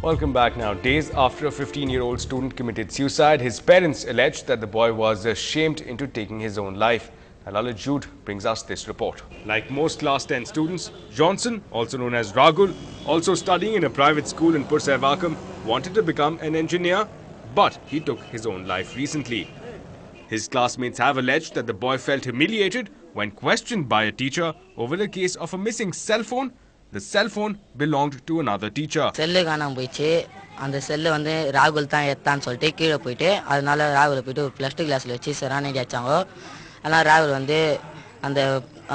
Welcome back now. Days after a 15-year-old student committed suicide, his parents alleged that the boy was shamed into taking his own life. Alala Jude brings us this report. Like most class 10 students, Johnson, also known as Ragul, also studying in a private school in Pursevakam, wanted to become an engineer, but he took his own life recently. His classmates have alleged that the boy felt humiliated when questioned by a teacher over the case of a missing cell phone. The cell phone belonged to another teacher. அந்த செல்ல வந்து ராகுல் தான் ஏத்தான்னு சொல்லிட்டு கீழே போயிட்டு அதனால ராகுல் போயிட்டு ஒரு +2 கிளாஸ்ல வச்சு சரானடி அடிச்சாங்க. அதனால ராகுல் வந்து அந்த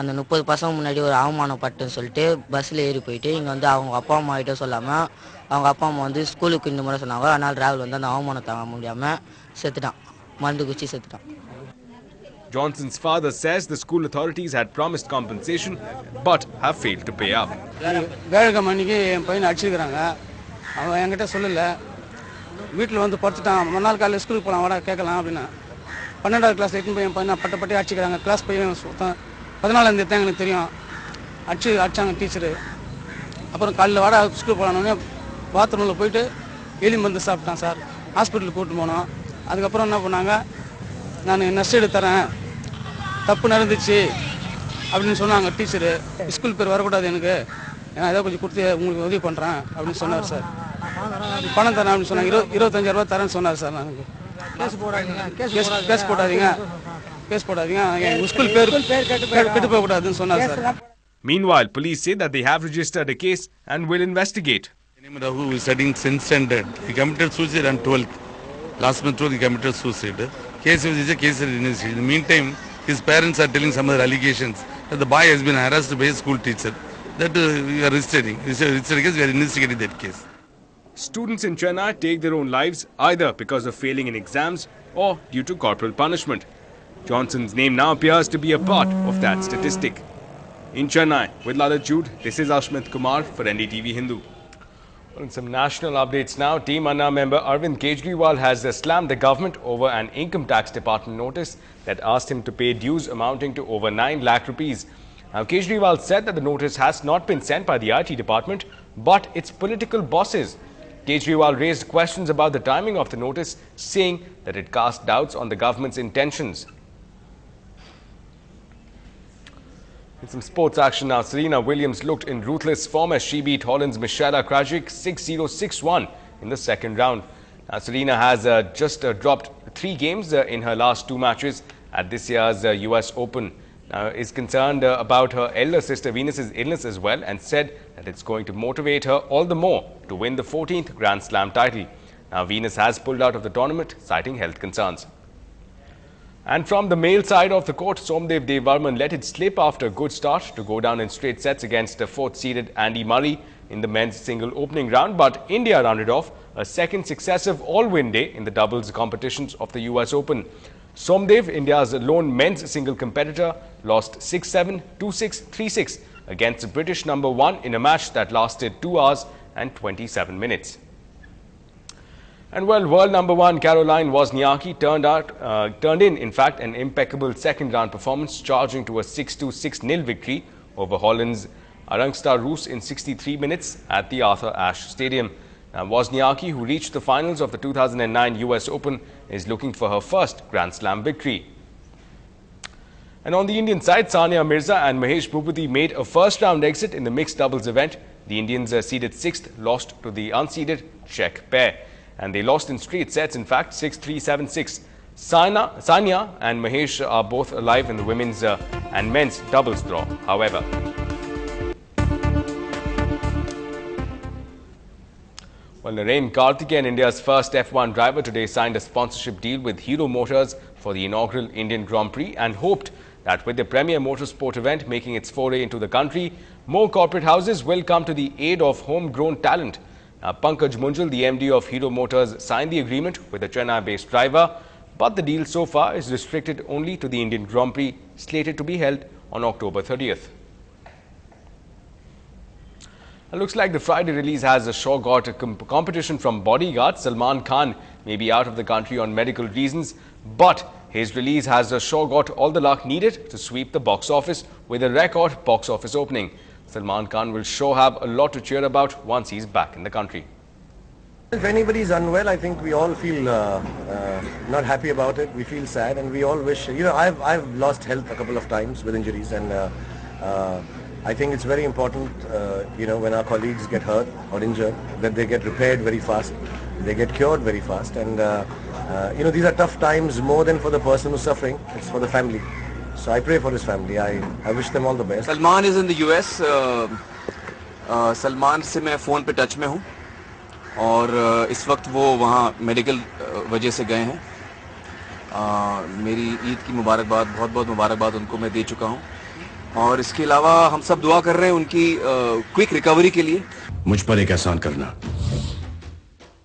அந்த 30 பசங்க முன்னாடி ஒரு அவமானப்பட்டுன்னு சொல்லிட்டு பஸ்ல ஏறி போயிட்டு இங்க வந்து அவங்க அப்பா அம்மா கிட்ட சொல்லாம அவங்க அப்பா அம்மா வந்து ஸ்கூலுக்கு இந்த முறை சொன்னாங்க. அதனால ராகுல் வந்து அந்த அவமானம் தாங்க முடியாம செத்துட்டான். மருந்து குச்சி செத்துட்டான். Johnson's father says the school authorities had promised compensation but have failed to pay up. வேலைக்கு என் பையனை அடிச்சிருக்காங்க. அவன் என்கிட்ட சொல்லல. வீட்டில் வந்து படுத்துட்டான். மறுநாள் காலையில் ஸ்கூலுக்கு போகலாம் வாடா கேட்கலாம் அப்படின்னா 12வது கிளாஸ் எட்டுன்னு போய் என் பையனை பட்டப்பட்டு அடிச்சிக்கிறாங்க. கிளாஸ் பையன் 14ஆம் தேதி தான் எனக்கு தெரியும். அடிச்சாங்க டீச்சரு. அப்புறம் காலையில் வாடா ஸ்கூலுக்கு போகலான்னு பாத்ரூமில் போயிட்டு எலி மருந்து சாப்பிட்டான் சார். ஹாஸ்பிட்டலுக்கு கூப்பிட்டு போனோம். அதுக்கப்புறம் என்ன பண்ணாங்க, நான் நஷ்டம் எடுத்து தரேன், தப்பு நடந்துச்சு அப்படின்னு சொன்னாங்க டீச்சரு. ஸ்கூல் பேர் வரக்கூடாது எனக்கு, நான் ஏதோ கொஞ்சம் கொடுத்து உங்களுக்கு உதவி பண்ணுறேன் அப்படின்னு சொன்னார் சார். பணம் தரேன் அப்படின்னு சொன்னாங்க. 25,000 ரூபா தரேன்னு சொன்னார் சார். எனக்கு கேஸ் போடாதீங்க எங்கள் ஸ்கூல் பேர் கெட்டு போகக்கூடாதுன்னு சொன்னார் sir. Meanwhile, police say that they have registered a case and will investigate. Who is studying 10th standard. He committed suicide on 12th. Last month he committed suicide. Case is a case in the meantime, his parents are telling some other allegations that the boy has been harassed by a school teacher. That we are registering. It's a case, we are investigating that case. Students in Chennai take their own lives either because of failing in exams or due to corporal punishment. Johnson's name now appears to be a part of that statistic. In Chennai, with Lala Jude, this is Ashmit Kumar for NDTV Hindu. Well, some national updates now. Team Anna member Arvind Kejriwal has slammed the government over an income tax department notice that asked him to pay dues amounting to over 9 lakh rupees. Now, Kejriwal said that the notice has not been sent by the IT department, but its political bosses. Kejriwal raised questions about the timing of the notice, saying that it cast doubts on the government's intentions. In some sports action now, Serena Williams looked in ruthless form as she beat Holland's Michaela Krajicek 6-0, 6-1 in the second round. Now, Serena has just dropped 3 games in her last 2 matches at this year's US Open. Now, is concerned about her elder sister Venus's illness as well and said that it's going to motivate her all the more to win the 14th Grand Slam title. Now, Venus has pulled out of the tournament, citing health concerns. And from the male side of the court, Somdev Devvarman let it slip after a good start to go down in straight sets against the 4th-seeded Andy Murray in the men's single opening round. But India rounded off a second successive all-win day in the doubles competitions of the US Open. Somdev, India's lone men's single competitor, lost 6-7, 2-6, 3-6 against the British number 1 in a match that lasted 2 hours and 27 minutes. And well, world number 1 Caroline Wozniacki turned in fact, an impeccable second-round performance, charging to a 6-2, 6-0 victory over Holland's Arangsta Roos in 63 minutes at the Arthur Ashe Stadium. Now, Wozniacki, who reached the finals of the 2009 US Open, is looking for her first Grand Slam victory. And on the Indian side, Sania Mirza and Mahesh Bhupathi made a first-round exit in the mixed doubles event. The Indians, seeded 6th, lost to the unseeded Czech pair. And they lost in straight sets, in fact, 6-3, 7-6. Sania and Mahesh are both alive in the women's and men's doubles draw, however. Well, Naren Karthikeyan, India's first F1 driver, today signed a sponsorship deal with Hero Motors for the inaugural Indian Grand Prix and hoped that with the premier motorsport event making its foray into the country, more corporate houses will come to the aid of homegrown talent. Pankaj Munjal, the MD of Hero Motors, signed the agreement with a Chennai-based driver, but the deal so far is restricted only to the Indian Grand Prix, slated to be held on October 30th. It looks like the Friday release has sure got a competition from Bodyguard. Salman Khan may be out of the country on medical reasons, but his release has sure got all the luck needed to sweep the box office with a record box office opening. Salman Khan will sure have a lot to cheer about once he's back in the country. If anybody is unwell, I think we all feel not happy about it. We feel sad, and we all wish. You know, I've lost health a couple of times with injuries, and I think it's very important. You know, when our colleagues get hurt or injured, that they get repaired very fast, they get cured very fast, and you know, these are tough times more than for the person who's suffering. It's for the family. So I pray for his family. I wish them all the best. Salman is in the US. Salman से मैं phone पे touch में हूँ और इस वक्त वो वहाँ मेडिकल वजह से गए हैं। मेरी ईद की मुबारकबाद, बहुत बहुत मुबारकबाद उनको मैं दे चुका हूँ और इसके अलावा हम सब दुआ कर रहे हैं उनकी क्विक रिकवरी के लिए। मुझ पर एक एहसान करना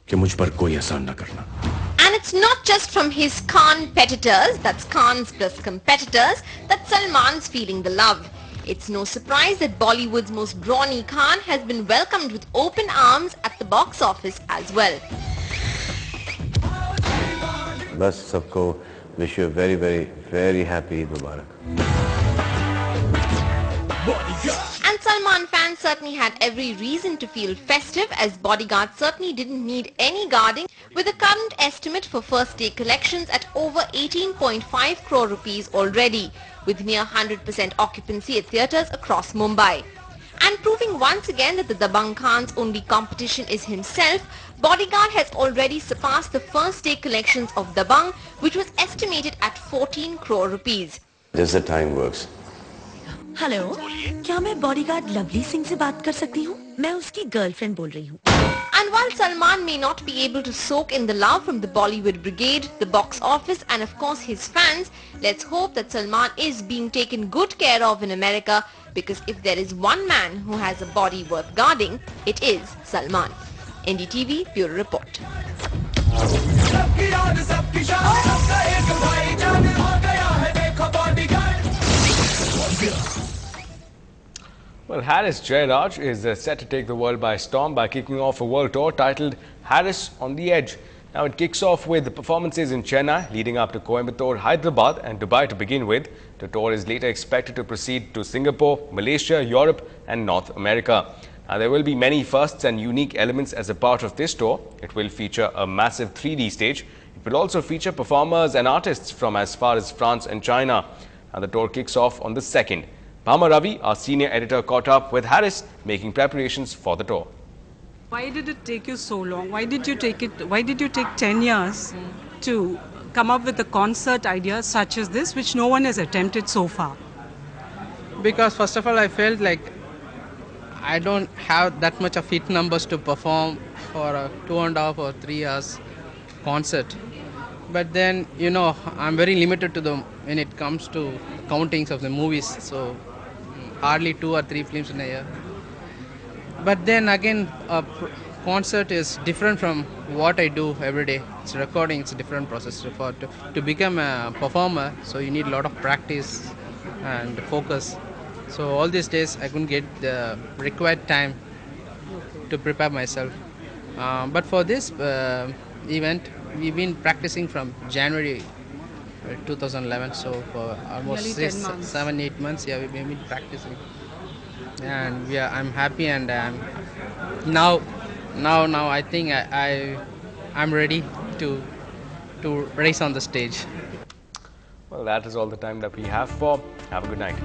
कि मुझ पर कोई एहसान ना करना। And it's not just from his competitors, that's Khans plus competitors, that Salman's feeling the love. It's no surprise that Bollywood's most brawny Khan has been welcomed with open arms at the box office as well. बस सबको wish you a very very very happy Eid Mubarak. And Salman fans certainly had every reason to feel festive, as Bodyguard certainly didn't need any guarding, with a current estimate for first day collections at over 18.5 crore rupees already, with near 100% occupancy at theatres across Mumbai. And proving once again that the Dabangg Khan's only competition is himself, Bodyguard has already surpassed the first day collections of Dabangg, which was estimated at 14 crore rupees. Just the time works. Hello, क्या मैं bodyguard lovely Singh से बात कर सकती हूँ? मैं उसकी girlfriend बोल रही हूँ। And while Salman may not be able to soak in the love from the Bollywood brigade, the box office and of course his fans, let's hope that Salman is being taken good care of in America, because if there is one man who has a body worth guarding, it is Salman. NDTV Bureau Report. Well, Harris Jayaraj is set to take the world by storm by kicking off a world tour titled Harris on the Edge. Now it kicks off with performances in Chennai, leading up to Coimbatore, Hyderabad and Dubai to begin with. The tour is later expected to proceed to Singapore, Malaysia, Europe and North America. Now there will be many firsts and unique elements as a part of this tour. It will feature a massive 3D stage. It will also feature performers and artists from as far as France and China. And the tour kicks off on the 2nd. Bhama Ravi, our senior editor, caught up with Harris, making preparations for the tour. Why did it take you so long? Why did you take 10 years to come up with a concert idea such as this, which no one has attempted so far? Because first of all, I felt like I don't have that much of hit numbers to perform for a 2.5 or 3 hours concert. But then, you know, I'm very limited to when it comes to countings of the movies, so hardly 2 or 3 films in a year. But then again, a concert is different from what I do every day. It's recording, it's a different process. To become a performer, so you need a lot of practice and focus. So all these days I couldn't get the required time to prepare myself. But for this event, we've been practicing from January 2011, so for almost 7-8 months, yeah, we've been practicing. And yeah, I'm happy, and now I think I'm ready to race on the stage. Well, that is all the time that we have for. Have a good night.